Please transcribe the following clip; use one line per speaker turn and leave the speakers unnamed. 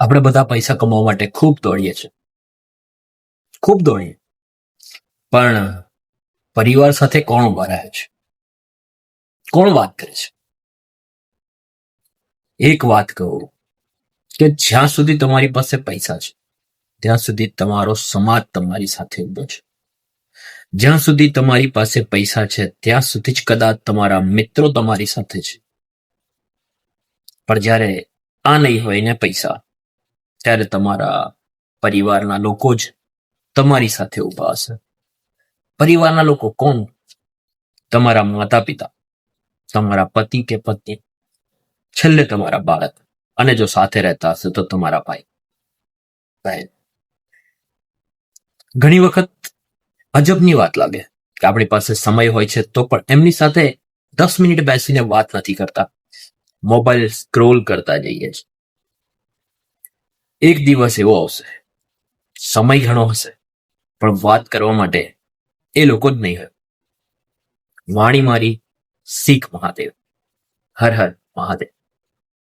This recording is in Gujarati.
આપણે બધા પૈસા કમાવા માટે ખૂબ દોડીએ છીએ, ખૂબ દોડીએ, પણ પરિવાર સાથે કોણ ઉભા રહે છે? કોણ વાત કરે છે? એક વાત કહું કે જ્યાં સુધી તમારી પાસે પૈસા છે ત્યાં સુધી તમારો સમાજ તમારી સાથે ઉભો છે. જ્યાં સુધી તમારી પાસે પૈસા છે ત્યાં સુધી જ કદાચ તમારા મિત્રો તમારી સાથે છે. પણ જ્યારે આ નહીં હોય ને પૈસા, ત્યારે તમારા પરિવારના લોકો જ તમારી સાથે ઊભા હશે. પરિવારના લોકો કોણ? તમારા માતા પિતા, તમારા પતિ કે પત્ની, છેલ્લે તમારા બાળક, અને જો સાથે રહેતા હશે તો તમારા ભાઈ બહેન. ઘણી વખત અજબની વાત લાગે કે આપણી પાસે સમય હોય છે તો પણ એમની સાથે 10 મિનિટ બેસીને વાત નથી કરતા, મોબાઈલ સ્ક્રોલ કરતા જઈએ છીએ. એક દિવસ એવો આવશે, સમય ઘણો હશે, પણ વાત કરવા માટે એ લોકો જ નહીં હોય. વાણી મારી, શીખ મહાદેવ. હર હર મહાદેવ.